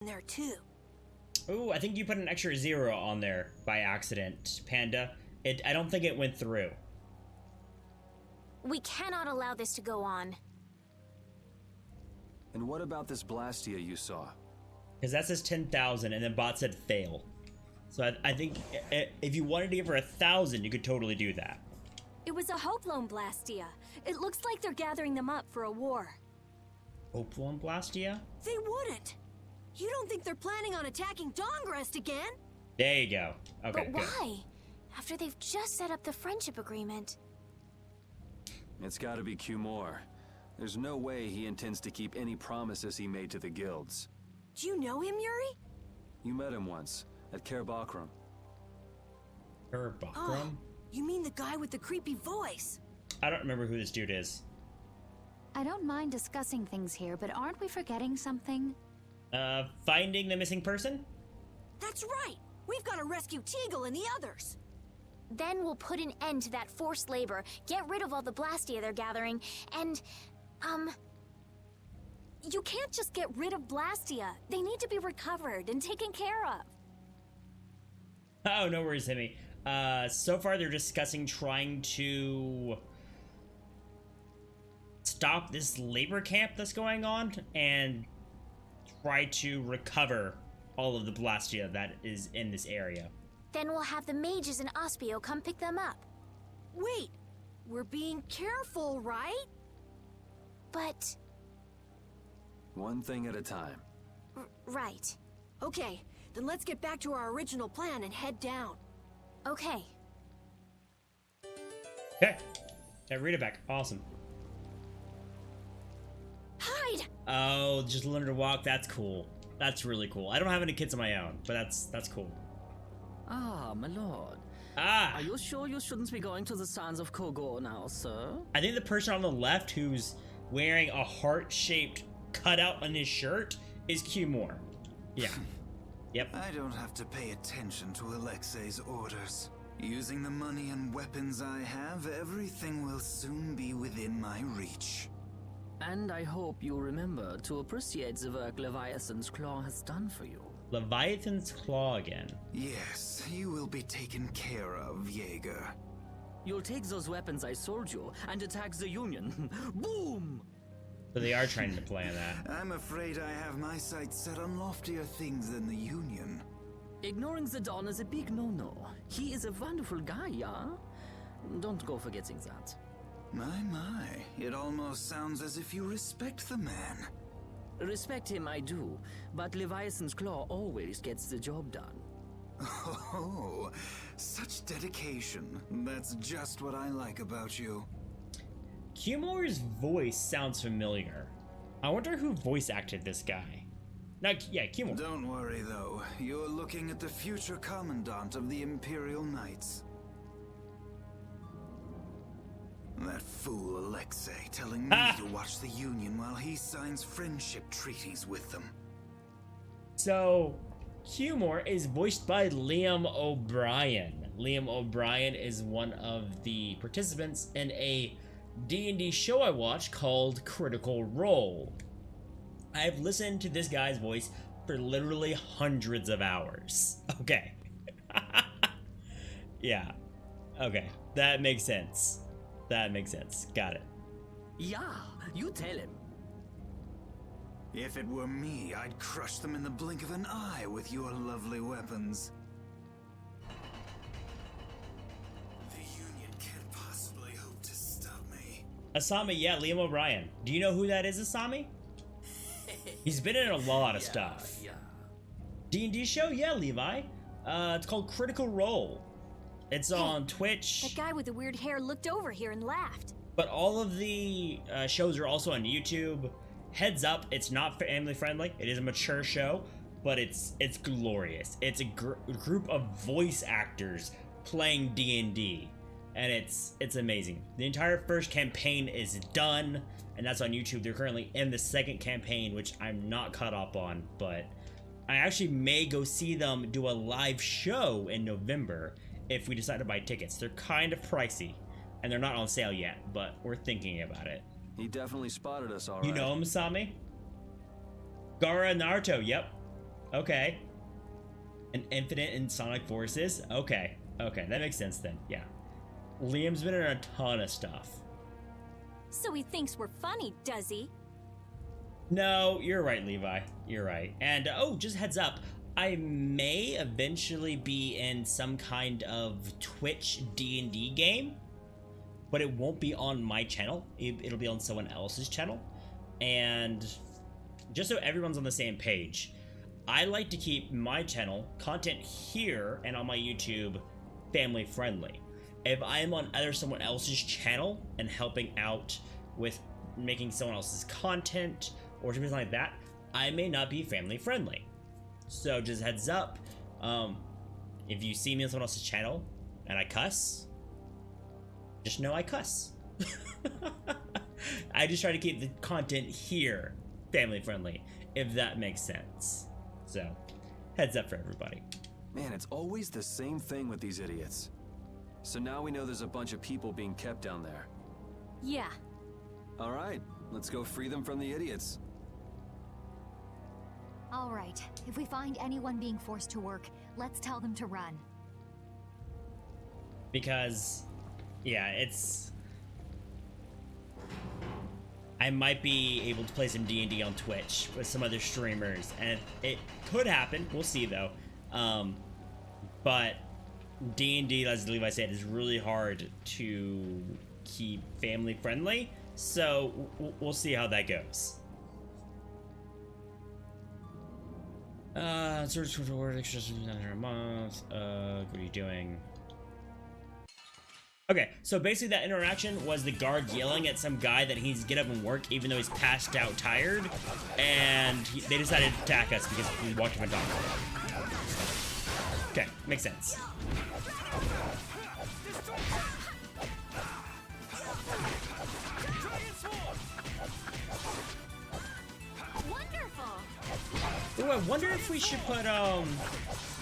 there too. Ooh, I think you put an extra 0 on there by accident, Panda. I don't think it went through. We cannot allow this to go on. And what about this Blastia you saw? Because that says 10,000 and then bot said fail. So I think if you wanted to give her 1,000, you could totally do that. It was a Hope Loan Blastia. It looks like they're gathering them up for a war. Hopeful Blastia? They wouldn't. You don't think they're planning on attacking Dawngrest again? There you go. Okay, but why? After they've just set up the friendship agreement. It's gotta be Q-More. There's no way he intends to keep any promises he made to the guilds. Do you know him, Yuri? You met him once, at Caer Bakram. Caer Bakram? Oh, you mean the guy with the creepy voice? I don't remember who this dude is. I don't mind discussing things here, but aren't we forgetting something? Finding the missing person? That's right! We've got to rescue Teagle and the others! Then we'll put an end to that forced labor, get rid of all the Blastia they're gathering, and, You can't just get rid of Blastia. They need to be recovered and taken care of. Oh, no worries, Timmy. So far they're discussing trying to stop this labor camp that's going on and try to recover all of the Blastia that is in this area. then we'll have the mages and Ospio come pick them up. Wait, we're being careful, right? But, One thing at a time. right. Okay, then let's get back to our original plan and head down. Okay. Okay. Read it back. Awesome. Hide! Oh, just learn to walk. That's cool. That's really cool. I don't have any kids of my own, but that's cool. Ah, my lord. Ah! Are you sure you shouldn't be going to the Sands of Kogor now, sir? I think the person on the left who's wearing a heart-shaped cutout on his shirt is Q-More. Yeah. Yep. I don't have to pay attention to Alexei's orders. Using the money and weapons I have, everything will soon be within my reach. And I hope you remember to appreciate the work Leviathan's Claw has done for you. Leviathan's Claw again. Yes, you will be taken care of, Jaeger. You'll take those weapons I sold you and attack the Union. Boom! So they are trying to plan that. I'm afraid I have my sights set on loftier things than the Union. Ignoring the Don is a big no-no. He is a wonderful guy, yeah? Don't go forgetting that. My, it almost sounds as if you respect the man. Respect him I do, but Leviathan's Claw always gets the job done. Oh, such dedication. That's just what I like about you. Q-More's voice sounds familiar. I wonder who voice acted this guy. No, yeah, Q-More. Don't worry though, you're looking at the future commandant of the Imperial Knights. That fool Alexei telling me to watch the Union while he signs friendship treaties with them. So, Q-More is voiced by Liam O'Brien. Liam O'Brien is one of the participants in a D&D show I watched called Critical Role. I've listened to this guy's voice for literally hundreds of hours. Okay. Yeah. Okay. That makes sense. That makes sense. Got it. Yeah, you tell him. If it were me, I'd crush them in the blink of an eye with your lovely weapons. The Union can't possibly hope to stop me. Asami, yeah, Liam O'Brien. Do you know who that is, Asami? He's been in a lot of stuff. Yeah. D&D show? Yeah, Levi. It's called Critical Role. It's on Twitch. That guy with the weird hair looked over here and laughed. But all of the shows are also on YouTube. Heads up, it's not family friendly. It is a mature show, but it's glorious. It's a group of voice actors playing D&D, and it's amazing. The entire first campaign is done, and that's on YouTube. They're currently in the second campaign, which I'm not caught up on, but I actually may go see them do a live show in November if we decide to buy tickets. They're kind of pricey, and they're not on sale yet, but we're thinking about it. He definitely spotted us, all right. You know him, Sami? Gara Naruto, yep. Okay. An infinite in Sonic Forces? Okay. Okay, that makes sense then. Yeah. Liam's been in a ton of stuff. So he thinks we're funny, does he? No, you're right, Levi. You're right. And, oh, just heads up. I may eventually be in some kind of Twitch D&D game, but it won't be on my channel. It'll be on someone else's channel. And just so everyone's on the same page, I like to keep my channel, content here and on my YouTube, family friendly. If I am on someone else's channel and helping out with making someone else's content or something like that, I may not be family friendly. So just heads up, if you see me on someone else's channel and I cuss, just know I cuss. I just try to keep the content here family friendly, if that makes sense. So, heads up for everybody. Man, it's always the same thing with these idiots. So now we know there's a bunch of people being kept down there. Yeah. All right, let's go free them from the idiots. All right, if we find anyone being forced to work, let's tell them to run. Because, yeah, I might be able to play some D&D on Twitch with some other streamers, and it could happen. We'll see, though. But D&D, as Levi said, is really hard to keep family friendly, so we'll see how that goes. Search for the word extra a month. What are you doing? Okay, so basically that interaction was the guard yelling at some guy that he needs to get up and work even though he's passed out tired, and they decided to attack us because we walked him a dog. Okay, makes sense. Wonderful! Ooh, I wonder if we should put,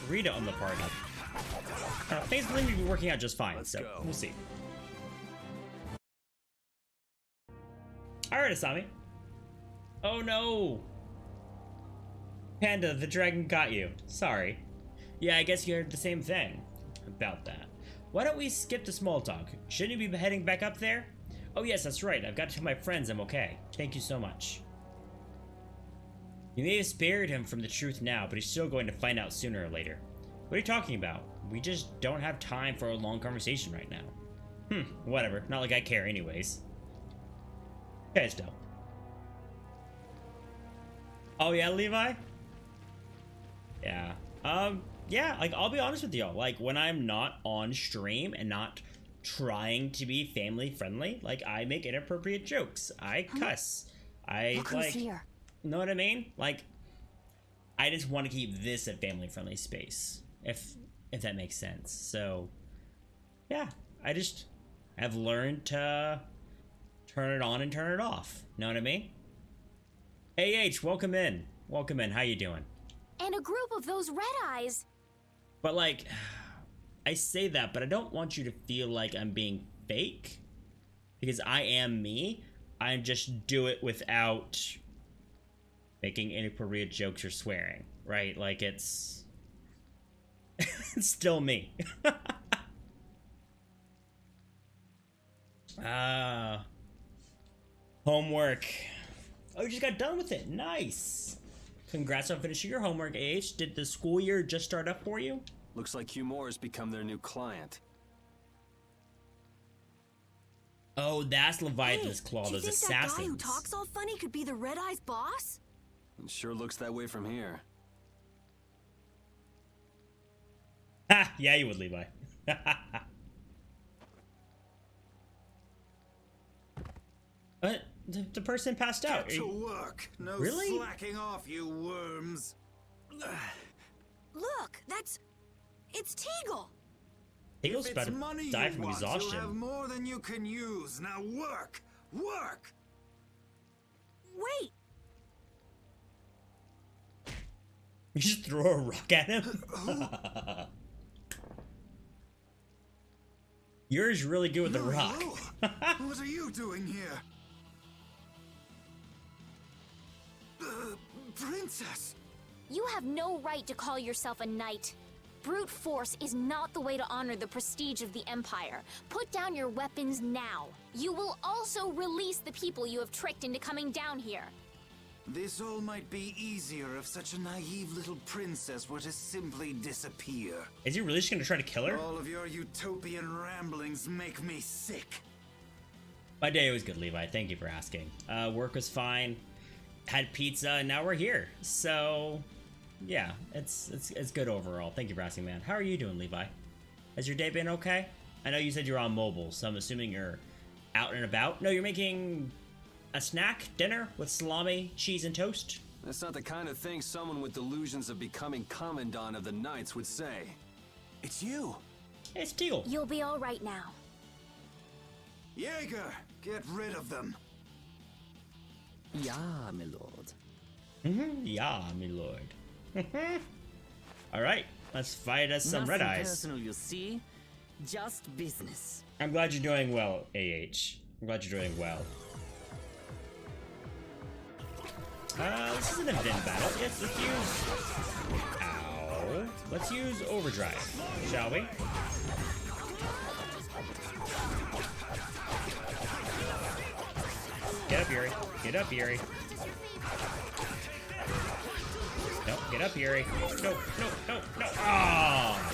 Rita on the party. Things seem to be working out just fine, so we'll see. Alright, Asami. Oh no! Panda, the dragon got you. Sorry. Yeah, I guess you heard the same thing about that. Why don't we skip the small talk? Shouldn't you be heading back up there? Oh yes, that's right. I've got to tell my friends I'm okay. Thank you so much. You may have spared him from the truth now, but he's still going to find out sooner or later. What are you talking about? We just don't have time for a long conversation right now. Whatever. Not like I care anyways. Okay, still. Oh yeah, Levi? Yeah. Yeah, like, I'll be honest with y'all. Like, when I'm not on stream and not trying to be family friendly, like, I make inappropriate jokes. I cuss. Look who's here. Know what I mean? Like, I just want to keep this a family friendly space. If that makes sense. So, yeah, I've learned to turn it on and turn it off. Know what I mean? AH, welcome in. Welcome in. How you doing? And a group of those red eyes. But like, I say that, but I don't want you to feel like I'm being fake. Because I am me. I just do it without making inappropriate jokes or swearing. Right? Like, it's still me. Homework. Oh, you just got done with it. Nice. Congrats on finishing your homework, AH. Did the school year just start up for you? Looks like Hugh Moore has become their new client. Oh, that's Leviathan's Claw, do you those think assassins. that guy who talks all funny could be the Red Eye's boss? It sure looks that way from here. Ha! Yeah, you would, Levi. But the person passed out. Get to work. No Really? slacking off, you worms. Look, it's Teagle. Eagle's If about it's to money die you from want, exhaustion. you'll have more than you can use. Now work! Work! Wait, You just throw a rock at him? Yours really good with the rock. What are you doing here? Princess! You have no right to call yourself a knight. Brute force is not the way to honor the prestige of the Empire. Put down your weapons now. You will also release the people you have tricked into coming down here. This all might be easier if such a naive little princess were to simply disappear. Is he really just gonna try to kill her? All of your utopian ramblings make me sick. My day was good, Levi. Thank you for asking. Work was fine. Had pizza, and now we're here. So, yeah, it's good overall. Thank you for asking, man. How are you doing, Levi? Has your day been okay? I know you said you're on mobile, so I'm assuming you're out and about. No, you're making a snack, dinner with salami, cheese, and toast. That's not the kind of thing someone with delusions of becoming Commandant of the Knights would say. It's you. Hey, it's Teal. You'll be all right now. Jaeger, get rid of them. Yeah, my lord. Yeah, my lord. All right, let's fight us some red Nothing eyes. personal, you see. Just business. I'm glad you're doing well, AH. I'm glad you're doing well. This is an event battle. Yes, let's use... Ow. Let's use overdrive, shall we? Get up, Yuri. Get up, Yuri. No, get up, Yuri. No, no, no, no. Oh!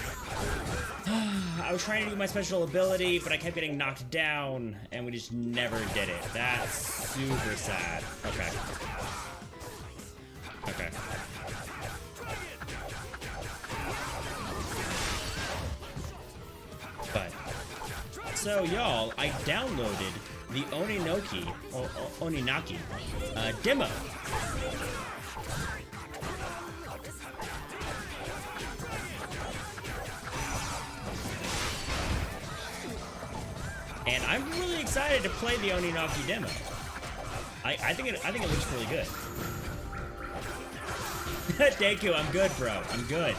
I was trying to do my special ability, but I kept getting knocked down, and we just never did it. That's super sad. Okay. Okay. But, so y'all, I downloaded the Oninaki demo. And I'm really excited to play the Oninaki demo. I think it looks really good. Deku, I'm good, bro. I'm good.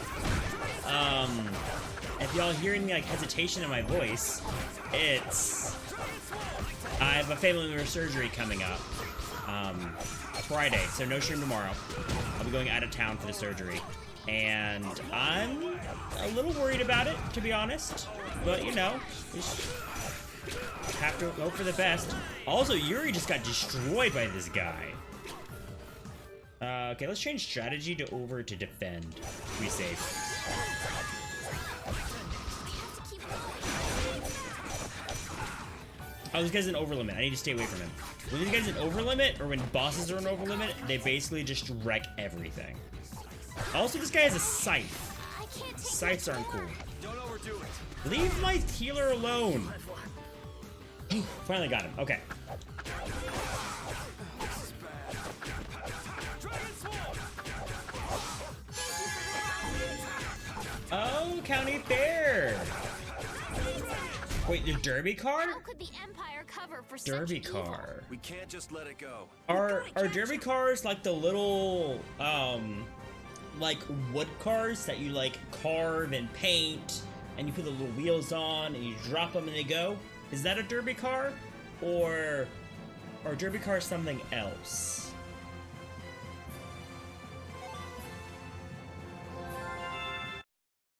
If y'all hear any like hesitation in my voice, it's I have a family member surgery coming up Friday, so no stream tomorrow. I'll be going out of town for the surgery, and I'm a little worried about it, to be honest. But you know, just have to hope for the best. Also, Yuri just got destroyed by this guy. Okay, let's change strategy to over to defend. To be safe. Oh, this guy's an overlimit. I need to stay away from him. When these guys an overlimit, or when bosses are an overlimit, they basically just wreck everything. Also, this guy has a scythe. Scythes aren't cool. Don't overdo it. Leave my healer alone. Finally got him. Okay. Oh, County Fair. Wait, the Derby car? How could the Empire cover for Derby such evil? car. We can't just let it go. Are Derby cars like the little like wood cars that you like carve and paint and you put the little wheels on and you drop them and they go? Is that a Derby car? Or are Derby cars something else?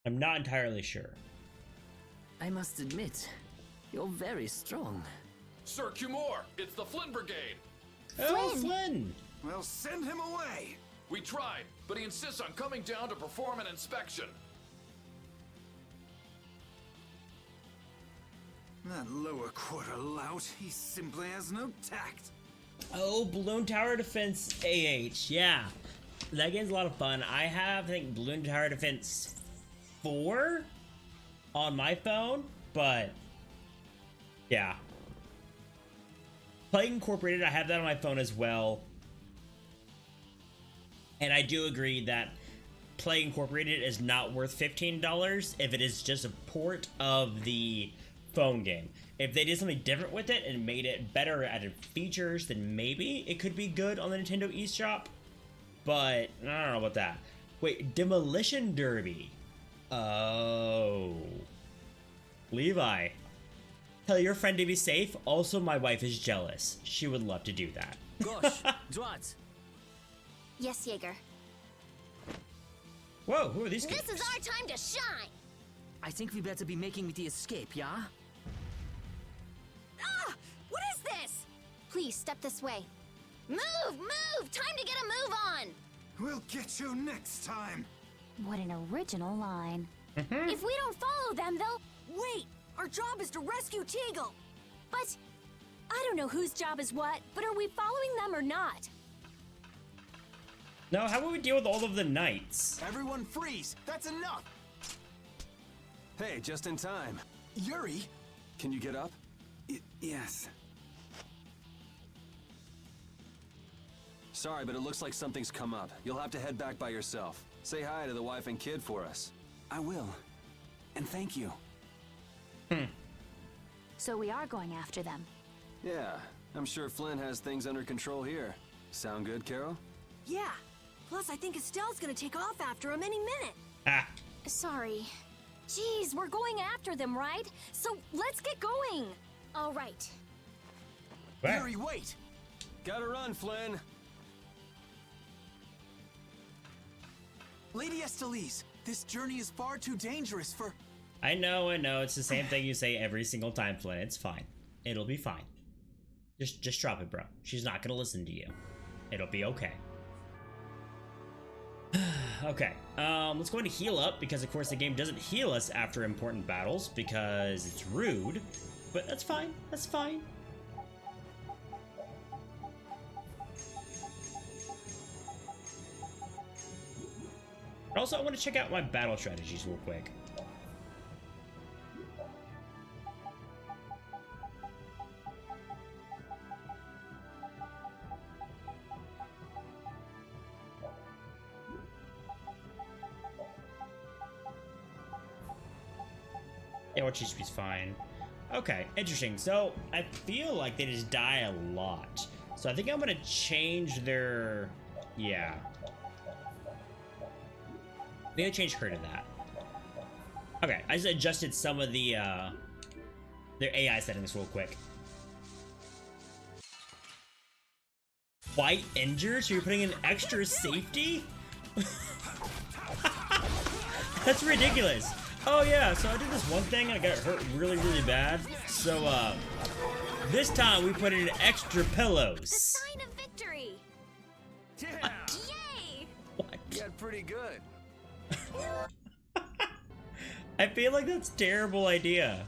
I'm not entirely sure. I must admit, you're very strong. Sir Cumore, it's the Flynn Brigade. Oh, Flynn! Well, send him away. We tried, but he insists on coming down to perform an inspection. That lower quarter lout, he simply has no tact. Oh, Balloon Tower Defense AH, yeah. That game's a lot of fun. I have, I think, Balloon Tower Defense 4 on my phone, but yeah. Play Incorporated, I have that on my phone as well. And I do agree that Play Incorporated is not worth $15 if it is just a port of the phone game. If they did something different with it and made it better, added features, then maybe it could be good on the Nintendo eShop. But I don't know about that. Wait, Demolition Derby. Oh. Levi. Tell your friend to be safe. Also, my wife is jealous. She would love to do that. Gosh, Drat. Yes, Jaeger. Whoa, who are these This kids? is our time to shine! I think we better be making the escape, yeah? Ah! What is this? Please, step this way. Move! Move! Time to get a move on! We'll get you next time. What an original line. If we don't follow them, they'll... Wait! Our job is to rescue Teagle! But I don't know whose job is what, but are we following them or not? No, how about we deal with all of the knights? Everyone freeze! That's enough! Hey, just in time. Yuri! Can you get up? Yes. Sorry, but it looks like something's come up. You'll have to head back by yourself. Say hi to the wife and kid for us. I will. And thank you. So we are going after them. Yeah, I'm sure Flynn has things under control here. Sound good, Carol? Yeah. Plus, I think Estelle's gonna take off after him any minute. Ah, Sorry. Geez, we're going after them, right? So let's get going. All right. where? Yuri, wait! Gotta run, Flynn! Lady Estellise, this journey is far too dangerous for... I know. It's the same thing you say every single time, Flynn. It's fine. It'll be fine. Just drop it, bro. She's not gonna listen to you. It'll be okay. Okay, let's go ahead and heal up, because of course the game doesn't heal us after important battles, because it's rude. But that's fine, that's fine. Also, I want to check out my battle strategies real quick. Yeah, what HP's fine. Okay, interesting. So I feel like they just die a lot. So I think I'm gonna change their... Yeah. I'm gonna change her to that. Okay, I just adjusted some of the their AI settings real quick. White injured, so you're putting in extra safety? That's ridiculous. Oh yeah, so I did this one thing and I got hurt really, really bad. So this time we put in extra The pillows. sign of victory! Yeah! Yay! What? You got pretty good. I feel like that's a terrible idea.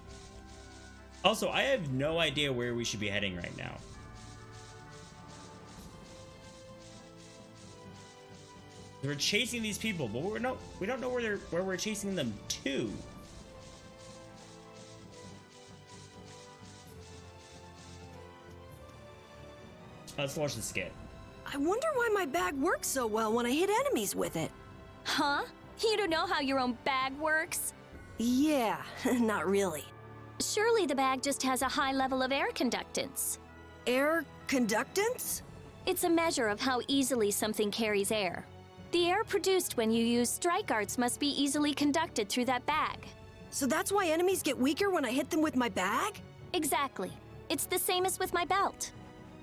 Also, I have no idea where we should be heading right now. We're chasing these people, but we don't know where we're chasing them to. Let's watch the skit. I wonder why my bag works so well when I hit enemies with it. Huh? You don't know how your own bag works? Yeah, not really. Surely the bag just has a high level of air conductance. Air conductance? It's a measure of how easily something carries air. The air produced when you use strike arts must be easily conducted through that bag. So that's why enemies get weaker when I hit them with my bag? Exactly. It's the same as with my belt.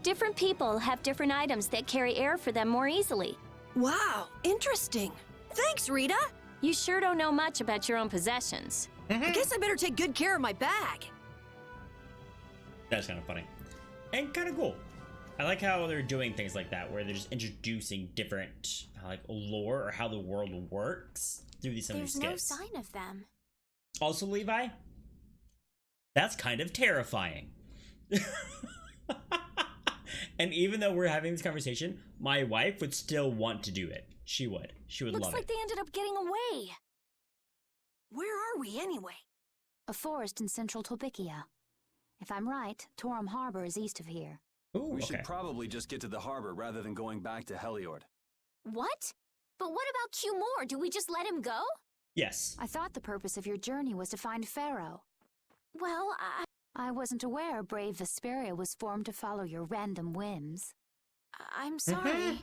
Different people have different items that carry air for them more easily. Wow, interesting. Thanks, Rita. You sure don't know much about your own possessions. I guess I better take good care of my bag. That's kind of funny. And kind of cool. I like how they're doing things like that, where they're just introducing different, like, lore or how the world works through some of these There's no skits. sign of them. Also, Levi, that's kind of terrifying. And even though we're having this conversation, my wife would still want to do it. She would. She would Looks love like it. they ended up getting away. Where are we anyway? A forest in central Tolbikia. If I'm right, Torum Harbor is east of here. Ooh, We okay. should probably just get to the harbor rather than going back to Heliord. What? But what about Q-More? Do we just let him go? Yes. I thought the purpose of your journey was to find Pharaoh. Well, I wasn't aware Brave Vesperia was formed to follow your random whims. I'm sorry.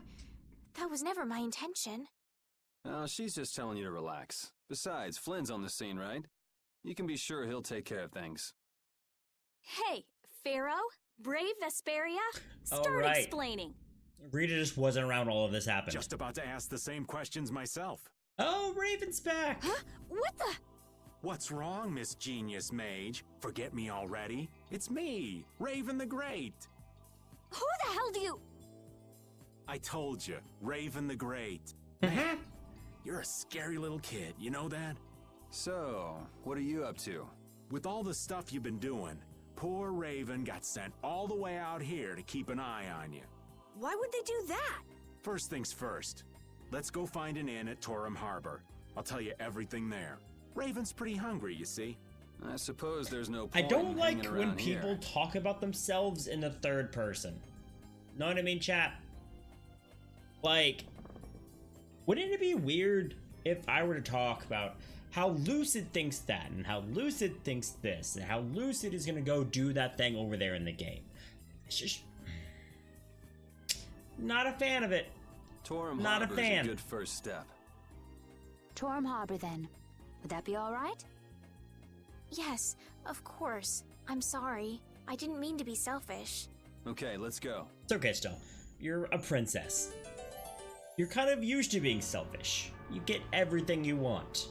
That was never my intention. Oh, she's just telling you to relax. Besides, Flynn's on the scene, right? You can be sure he'll take care of things. Hey, Pharaoh? Brave Vesperia? All Start right. explaining. Rita just wasn't around when all of this happened. Just about to ask the same questions myself. Oh, Raven's back! Huh? What the? What's wrong, Miss Genius Mage? Forget me already? It's me, Raven the Great. Who the hell do you... I told you, Raven the Great. You're a scary little kid, you know that? So, what are you up to? With all the stuff you've been doing, poor Raven got sent all the way out here to keep an eye on you. Why would they do that? First things first, let's go find an inn at Torum Harbor. I'll tell you everything there. Raven's pretty hungry, you see. I suppose there's no I point don't in like hanging when around people here. talk about themselves in the third person. Know what I mean, chat? Like, wouldn't it be weird if I were to talk about how Lucid thinks that, and how Lucid thinks this, and how Lucid is gonna go do that thing over there in the game? It's just... not a fan of it. Torum Not a Harbor's fan. a good first step. Torum Harbor, then. Would that be all right? Yes, of course. I'm sorry. I didn't mean to be selfish. Okay, let's go. It's okay, still. You're a princess. You're kind of used to being selfish. You get everything you want.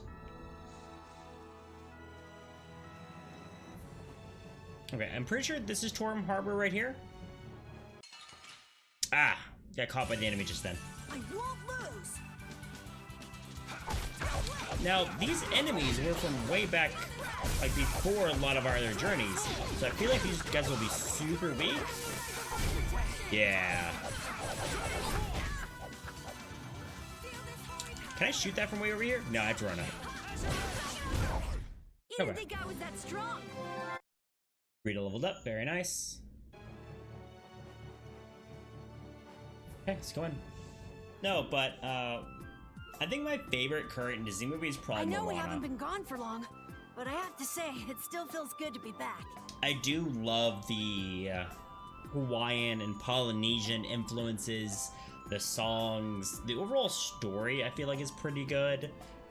Okay, I'm pretty sure this is Torum Harbor right here. Ah, got caught by the enemy just then. I won't lose. Now, these enemies were from way back, like before a lot of our other journeys, so I feel like these guys will be super weak. Yeah. Can I shoot that from way over here? No, I have to run out. You didn't Okay. think I was that strong. Rita leveled up, very nice. Okay, let's go in. No, but I think my favorite current Disney movie is probably I know we Moana. haven't been gone for long, but I have to say, it still feels good to be back. I do love the Hawaiian and Polynesian influences, the songs, the overall story I feel like is pretty good.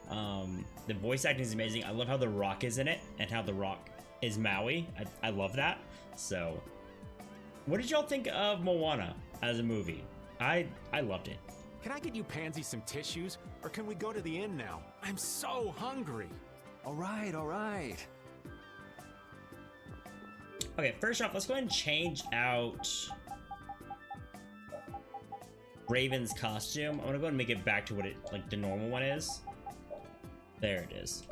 The voice acting is amazing. I love how The Rock is in it and how The Rock is Maui. I love that. So, what did y'all think of Moana as a movie? I loved it. Can I get you Pansy some tissues, or can we go to the inn now? I'm so hungry. All right, all right. Okay, first off, let's go ahead and change out Raven's costume. I'm gonna go ahead and make it back to what it, like, the normal one is. There it is.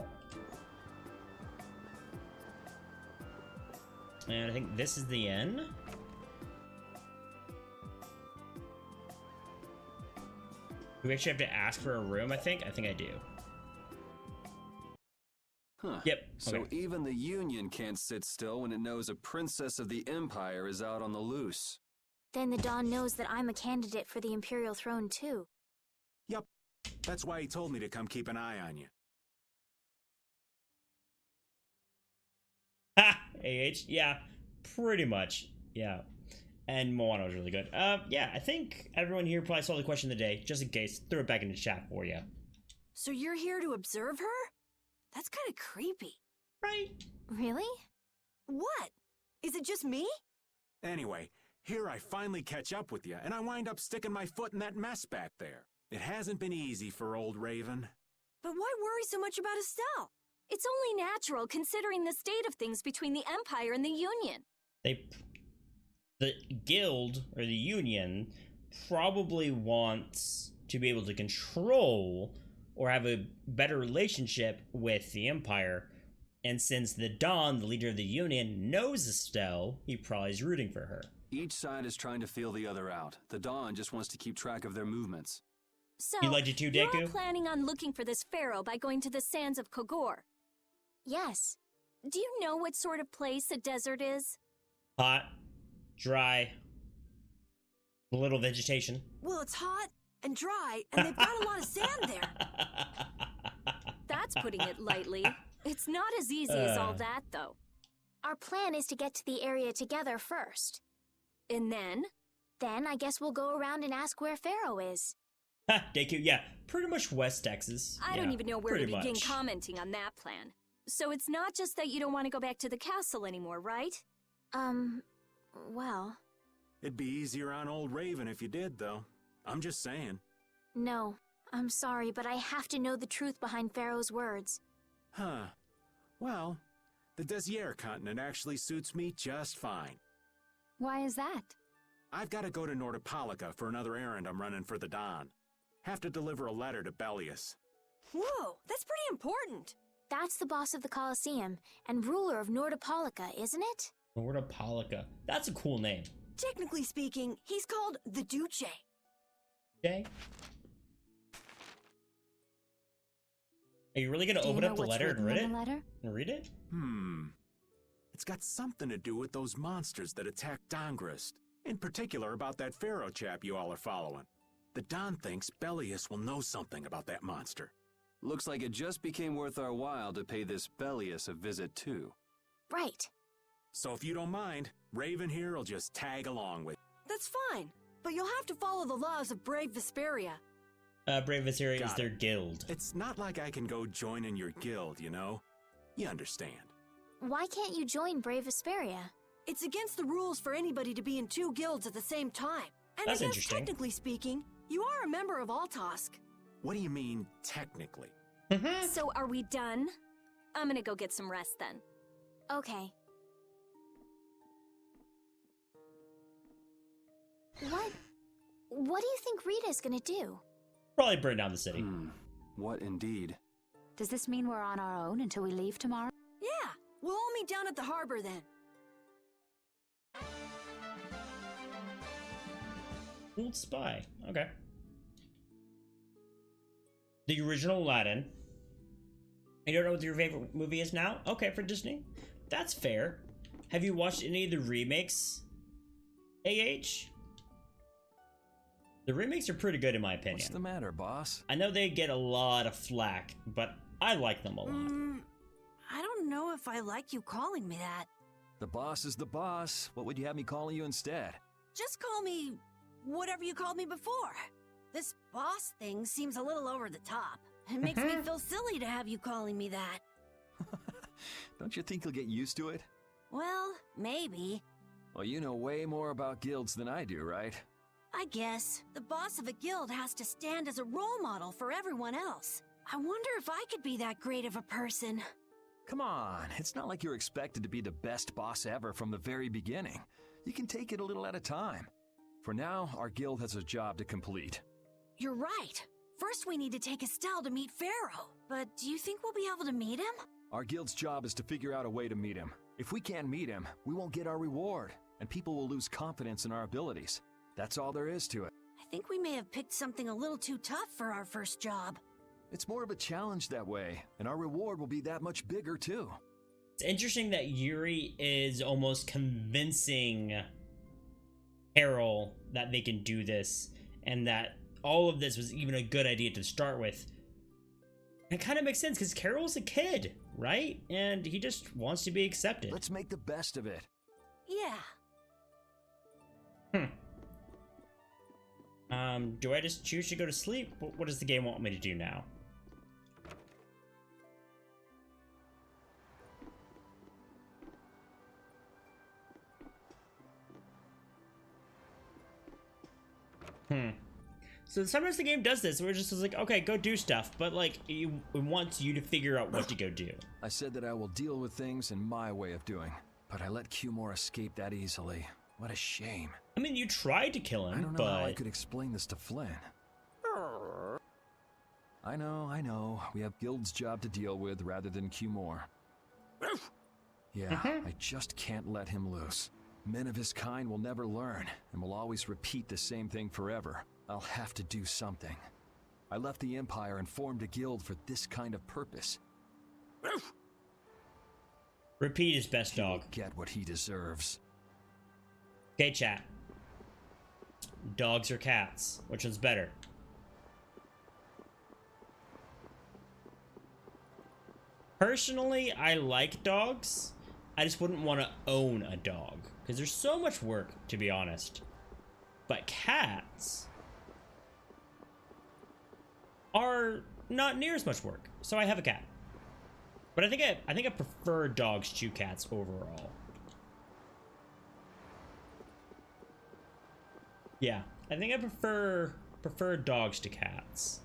And I think this is the inn. Do we actually have to ask for a room, I think? I think I do. Huh. Yep. So Okay. even the Union can't sit still when it knows a princess of the Empire is out on the loose. Then the Dawn knows that I'm a candidate for the Imperial throne too. Yup. That's why he told me to come keep an eye on you. Ha! AH? Yeah, pretty much. Yeah. And Moana was really good. Yeah, I think everyone here probably saw the question of the day. Just in case, throw it back in the chat for you. So you're here to observe her? That's kind of creepy. Right? Really? What? Is it just me? Anyway, here I finally catch up with you, and I wind up sticking my foot in that mess back there. It hasn't been easy for old Raven. But why worry so much about Estelle? It's only natural considering the state of things between the Empire and the Union. The guild, or the Union, probably wants to be able to control or have a better relationship with the Empire. And since the Dawn, the leader of the Union, knows Estelle, he probably is rooting for her. Each side is trying to feel the other out. The Dawn just wants to keep track of their movements. So, You liked it too, you're Deku? all planning on looking for this pharaoh by going to the sands of Kogor. Yes. Do you know what sort of place a desert is? Hot, dry, a little vegetation. Well, it's hot and dry, and they've got a lot of sand there. That's putting it lightly. It's not as easy as all that, though. Our plan is to get to the area together first. And then? Then I guess we'll go around and ask where Pharaoh is. Ha, Deku, yeah, pretty much West Texas. I don't Yeah, even know where to pretty begin much. commenting on that plan. So it's not just that you don't want to go back to the castle anymore, right? Well, It'd be easier on old Raven if you did, though. I'm just saying. no. I'm sorry, but I have to know the truth behind Pharaoh's words. Huh. Well, the Desier continent actually suits me just fine. Why is that? I've got to go to Nordopolica for another errand I'm running for the Don. Have to deliver a letter to Bellius. Whoa, that's pretty important. That's the boss of the Colosseum and ruler of Nordopolica, isn't it? Nordopolica. That's a cool name. Technically speaking, he's called the Duce. Okay. Are you really gonna open up the letter and read it? And read it? It's got something to do with those monsters that attacked Dongrist. In particular about that Pharaoh chap you all are following. The Don thinks Bellius will know something about that monster. Looks like it just became worth our while to pay this Bellius a visit too. Right. So if you don't mind, Raven here will just tag along with. That's fine, but you'll have to follow the laws of Brave Vesperia. Brave Vesperia is Got their it. guild. It's not like I can go join in your guild, you know? You understand. Why can't you join Brave Vesperia? It's against the rules for anybody to be in two guilds at the same time. And That's I guess interesting. technically speaking, you are a member of Altosk. What do you mean, technically? So are we done? I'm gonna go get some rest then. Okay. What do you think Rita's gonna do? Probably burn down the city. What indeed? Does this mean we're on our own until we leave tomorrow? Yeah, we'll all meet down at the harbor then. Old spy. Okay. The original Aladdin. You don't know what your favorite movie is now? Okay, for Disney. That's fair. Have you watched any of the remakes? AH? The remakes are pretty good in my opinion. What's the matter, boss? I know they get a lot of flack, but I like them a lot. I don't know if I like you calling me that. The boss is the boss. What would you have me calling you instead? Just call me whatever you called me before. This boss thing seems a little over the top. It makes me feel silly to have you calling me that. Don't you think you'll get used to it? Well, maybe. Well, you know way more about guilds than I do, right? I guess. The boss of a guild has to stand as a role model for everyone else. I wonder if I could be that great of a person. Come on, it's not like you're expected to be the best boss ever from the very beginning. You can take it a little at a time. For now, our guild has a job to complete. You're right. First we need to take Estelle to meet Pharaoh. But do you think we'll be able to meet him? Our guild's job is to figure out a way to meet him. If we can't meet him, we won't get our reward, and people will lose confidence in our abilities. That's all there is to it. I think we may have picked something a little too tough for our first job. It's more of a challenge that way, and our reward will be that much bigger too. It's interesting that Yuri is almost convincing Carol that they can do this, and that all of this was even a good idea to start with. It kind of makes sense, because Carol's a kid, right? And he just wants to be accepted. Let's make the best of it. Yeah. Do I just choose to go to sleep? What does the game want me to do now? So sometimes the game does this, where it just is like, okay, go do stuff, but like, it wants you to figure out what to go do. I said that I will deal with things in my way of doing, but I let Cumore escape that easily. What a shame. I mean, you tried to kill him, I don't know but... how I could explain this to Flynn. I know. We have Guild's job to deal with rather than Cumore. Yeah, I just can't let him loose. Men of his kind will never learn, and will always repeat the same thing forever. I'll have to do something. I left the Empire and formed a guild for this kind of purpose. Repeat his best, dog. Get what he deserves. Okay, chat. Dogs or cats? Which one's better? Personally, I like dogs. I just wouldn't want to own a dog, because there's so much work, to be honest. But cats are not near as much work, so I have a cat. But I think I prefer dogs to cats overall. Yeah, I think I prefer dogs to cats.